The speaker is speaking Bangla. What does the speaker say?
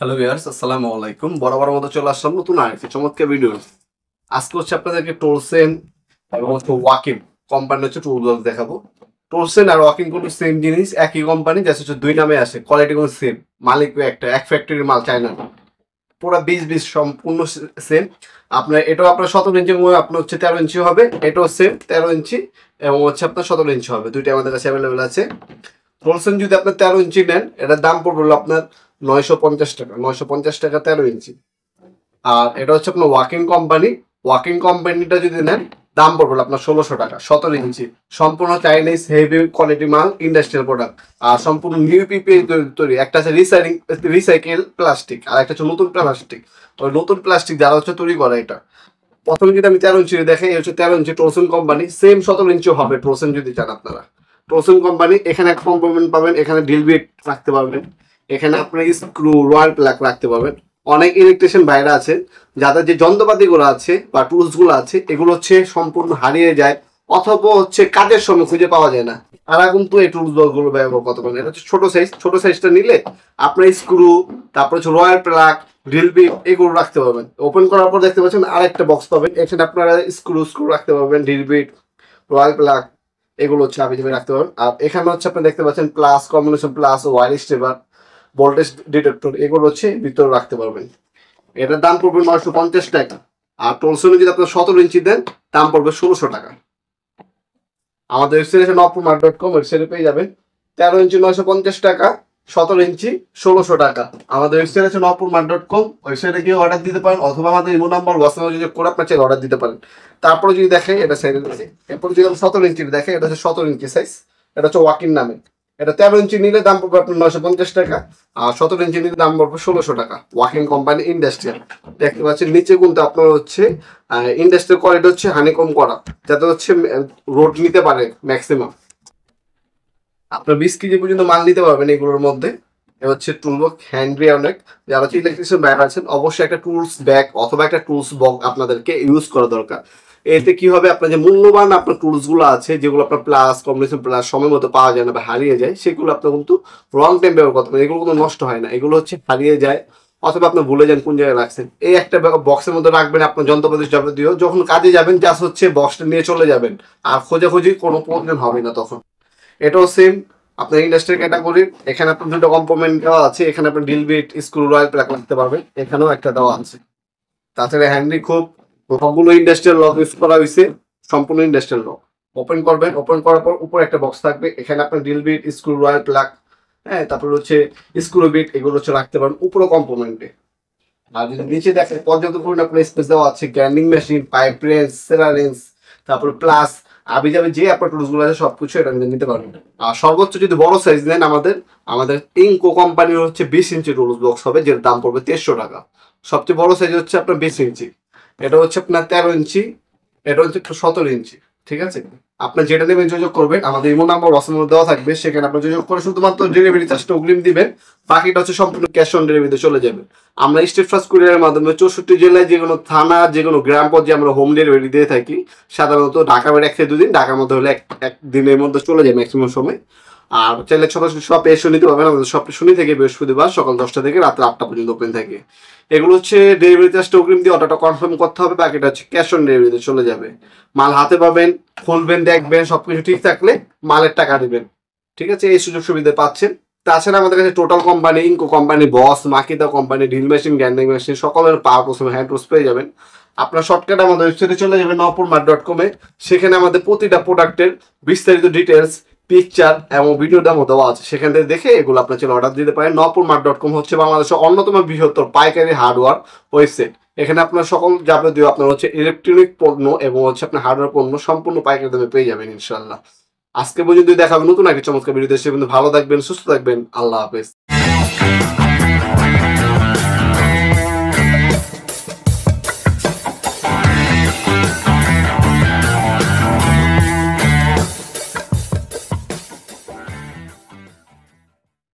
হ্যালো ভিউয়ার্স, আসসালামু আলাইকুম। বরাবর মতো চলে আসলাম নতুন আরেকটি চমৎকার ভিডিও। আজকে হচ্ছে আপনাদেরকে টোলসেন এবং ওয়াকিং কোম্পানি হচ্ছে টুলস দেখাবো। টোলসেন আর ওয়াকিং কোনো সেম জিনিস, একই কোম্পানি, জাস্ট হচ্ছে দুই নামে আসে, কোয়ালিটি কোনো সেম, মালিক একটা, এক ফ্যাক্টরির মাল, চায়না পুরো 20 সম্পূর্ণ সেম। আপনার এটাও আপনার 17 ইঞ্চি, আপনার হচ্ছে 13 ইঞ্চি হবে, এটাও সেম 13 ইঞ্চি এবং হচ্ছে আপনার 17 ইঞ্চি হবে, দুইটাই আমাদের কাছে অ্যাভেলেবেল আছে। টোলসেন যদি আপনার 13 ইঞ্চি নেন, এটার দাম পড়বে হলো আপনার 950 টাকা, 950 টাকা 13 ইঞ্চি। আর এটা হচ্ছে আপনার ওয়াকিং কোম্পানি, ওয়াকিং কোম্পানিটা যদি নেন দাম পড়বে আপনার 1600 টাকা, 17 ইঞ্চি, সম্পূর্ণ চাইনিজ হেভি কোয়ালিটি মাল, ইন্ডাস্ট্রিয়াল প্রোডাক্ট। আর সম্পূর্ণ নিউ পিপি তৈরি, একটা আছে রিসাইকেল প্লাস্টিক আর একটা হচ্ছে নতুন প্লাস্টিক। ওই নতুন প্লাস্টিক যারা হচ্ছে তৈরি করে এটা। প্রথমে যদি আমি 13 ইঞ্চি দেখে, এই হচ্ছে 13 ইঞ্চি টোলসেন কোম্পানি, সেম 17 ইঞ্চি হবে টোলসেন যদি চান আপনারা। টোলসেন কোম্পানি, এখানে এক কম্পোনেন্ট পাবেন, এখানে ড্রিল বিট রাখতে পারবেন, এখানে আপনার স্ক্রু রয়্যাল প্লাগ রাখতে পারবেন। অনেক ইলেকট্রিশিয়ান বাইরে আছে যাদের যে যন্ত্রপাতিগুলো আছে বা টুলসগুলো আছে এগুলো হচ্ছে সম্পূর্ণ হারিয়ে যায় অথবা হচ্ছে কাজের সময় খুঁজে পাওয়া যায় না। তারা কিন্তু এই টুলসগুলো ব্যবহার করতে পারেন। এটা হচ্ছে ছোট সাইজ, ছোট সাইজটা নিলে আপনার স্ক্রু, তারপর হচ্ছে রয়্যাল প্লাগ, ড্রিল বিট এগুলো রাখতে পারবেন। ওপেন করার পর দেখতে পাচ্ছেন আরেকটা বক্স পাবেন, এখানে আপনারা স্ক্রু রাখতে পারবেন, ড্রিল বিট, রয়্যাল প্লাগ এগুলো হচ্ছে আপনি রাখতে পারবেন। আর এখানে হচ্ছে আপনি দেখতে পাচ্ছেন plus, combination plus, wire stripper, voltage detector এগুলো হচ্ছে ভিতরে রাখতে পারবেন। এটার দাম পড়বে 950 টাকা। আর টোলসনে যদি আপনার 17 ইঞ্চি দেন দাম পড়বে 1600 টাকা। আমাদের ওয়েবসাইট আছে nopurmart.com, ওয়েবসাইটে পেয়ে যাবেন 13 ইঞ্চি 950 টাকা, 17 ইঞ্চি 1600 টাকা। আমাদের ওয়েবসাইট আছে nopurmart.com, ওয়েবসাইটে গিয়ে অর্ডার দিতে পারেন অথবা আমাদের ইমো নাম্বার হোয়াটসঅ্যাপ যোগাযোগ করে আপনার চাইলে অর্ডার দিতে পারেন। তারপরে যদি দেখে এটা সাইডে আছে, এরপরে যদি 17 ইঞ্চি দেখে, এটা হচ্ছে 17 ইঞ্চি সাইজ, এটা হচ্ছে ওয়াকিং নামে। এটা 13 ইঞ্চি নিলে দাম পড়বে আপনার 950 টাকা, আর 17 ইঞ্চি নিলে দাম পড়বে 1600 টাকা। ওয়াকিং কোম্পানি ইন্ডাস্ট্রিয়াল, দেখতে পাচ্ছেন নিচে কিন্তু আপনার হচ্ছে ইন্ডাস্ট্রিয়াল কোয়ালিটি হচ্ছে হানিকম করা, যাতে হচ্ছে রোড নিতে পারে ম্যাক্সিমাম। আপনার 20 কেজি পর্যন্ত মাল নিতে পারবেন এগুলোর মধ্যে। এ হচ্ছে টুলবক্স, হ্যান্ড্রি অনেক যারা হচ্ছে ইলেকট্রিশিয়ান ব্যাগ আছেন অবশ্যই একটা টুলস ব্যাগ অথবা একটা টুলস বক্স আপনাদেরকে ইউজ করা দরকার। এতে কি হবে, আপনার যে মূল্যবান আপনার টুলস গুলো আছে যেগুলো আপনার প্লাস, কম্বিনেশন প্লাস সময় মতো পাওয়া যায় না বা হারিয়ে যায়, সেগুলো আপনার কিন্তু রং টাইম ব্যবহার করতে পারেন। এগুলো কিন্তু নষ্ট হয় না, এগুলো হচ্ছে হারিয়ে যায় অথবা আপনি ভুলে যান কোন জায়গায় রাখছেন। এই একটা বক্সের মধ্যে রাখবেন আপনার যন্ত্রপাতি যাবতীয়, যখন কাজে যাবেন জাস্ট হচ্ছে বক্সটা নিয়ে চলে যাবেন, আর খোঁজাখুঁজি কোনো প্রয়োজন হবে না তখন। এটাও সেম আপনার ইন্ডাস্ট্রিয়াল ক্যাটাগরির। এখানে আপনার দুটো কম্পোনেন্ট দেওয়া আছে, এখানে আপনার drill bit, screw, royal plug রাখতে পারবেন, এখানেও একটা দেওয়া আছে। তাছাড়া হ্যান্ডি খুব সবগুলো ইন্ডাস্ট্রিয়াল লক ইউজ করা হয়েছে, সম্পূর্ণ ইন্ডাস্ট্রিয়াল লক। ওপেন করবেন, ওপেন করার পর উপরে একটা বক্স থাকবে, এখানে আপনার drill bit, screw, royal plug, হ্যাঁ, তারপর হচ্ছে স্ক্রু বিট এগুলো হচ্ছে রাখতে পারেন উপরে কম্পোনেন্টে। আর যদি নিচে দেখেন পর্যাপ্ত পরিমাণ আপনার স্পেস দেওয়া আছে, grinding machine, pipe wrench, seller range, তারপর প্লাস আবি যাবে যে আপনার টুলসগুলো আছে সবকিছু এটা নিতে পারবেন। আর সর্বোচ্চ যদি বড় সাইজ নেন আমাদের আমাদের ইনকো কোম্পানির হচ্ছে 20 ইঞ্চি টুলস বক্স হবে, যেটার দাম পড়বে 1300 টাকা। সবচেয়ে বড় সাইজ হচ্ছে আপনার 20 ইঞ্চি, এটা হচ্ছে আপনার 13 ইঞ্চি, এটা হচ্ছে 17 ইঞ্চি। ঠিক আছে, আপনার যেটা নেবেন যোগাযোগ করবেন, আমাদের ইমো নাম্বার হোয়াটসঅ্যাপ দেওয়া থাকবে, সেখানে আপনার যোগাযোগ করে শুধুমাত্র ডেলিভারি চার্জটা অগ্রিম দিবেন, বাকিটা হচ্ছে সম্পূর্ণ ক্যাশ অন ডেলিভারিতে চলে যাবে। আমরা স্টেট ফার্স্ট কুরিয়ারের মাধ্যমে 64 জেলায় যে কোনো থানা, যে কোনো গ্রাম পর্যায়ে আমরা হোম ডেলিভারি দিয়ে থাকি। সাধারণত ঢাকা বাইরে 1 থেকে 2 দিন, ঢাকার মধ্যে হলে এক দিনের মধ্যে চলে যায় ম্যাক্সিমাম সময়। আর চাইলে সরাসরি শপে এসে নিতে পারবেন, আমাদের শপে শনি থেকে বৃহস্পতিবার সকাল 10টা থেকে রাত্রে 8টা পর্যন্ত ওপেন থাকে। এগুলো হচ্ছে ডেলিভারি চার্জটা অগ্রিম দিয়ে অর্ডারটা কনফার্ম করতে হবে, বাকিটা হচ্ছে ক্যাশ অন ডেলিভারিতে চলে যাবে। মাল হাতে পাবেন, খুলবেন, দেখবেন, সবকিছু ঠিক থাকলে মালের টাকা দিবেন। ঠিক আছে, এই সুযোগ সুবিধা পাচ্ছেন। তাছাড়া আমাদের কাছে total company, Ingco company, Bosch, Makita company, drill machine, grinding machine সকলের পাওয়ার টুলস, হ্যান্ড টুলস পেয়ে যাবেন। আপনার শর্টকাট আমাদের ওয়েবসাইটে চলে যাবেন nopurmart.com এ, সেখানে আমাদের প্রতিটা প্রোডাক্টের বিস্তারিত ডিটেলস, পিকচার এবং ভিডিও ডেমো দেওয়া আছে, সেখান থেকে দেখে এগুলো আপনার চলে অর্ডার দিতে পারেন। nopurmart.com হচ্ছে বাংলাদেশের অন্যতম বৃহত্তর পাইকারি হার্ডওয়্যার ওয়েবসাইট। এখানে আপনার সকল যাবতীয় আপনার হচ্ছে ইলেকট্রনিক পণ্য এবং হচ্ছে আপনার হার্ডওয়্যার পণ্য সম্পূর্ণ পাইকারি দামে পেয়ে যাবেন ইনশাল্লাহ। আজকে পর্যন্ত দেখা হবে নতুন একটা চমৎকার ভিডিও। সে কিন্তু ভালো থাকবেন, সুস্থ থাকবেন, আল্লাহ হাফেজ।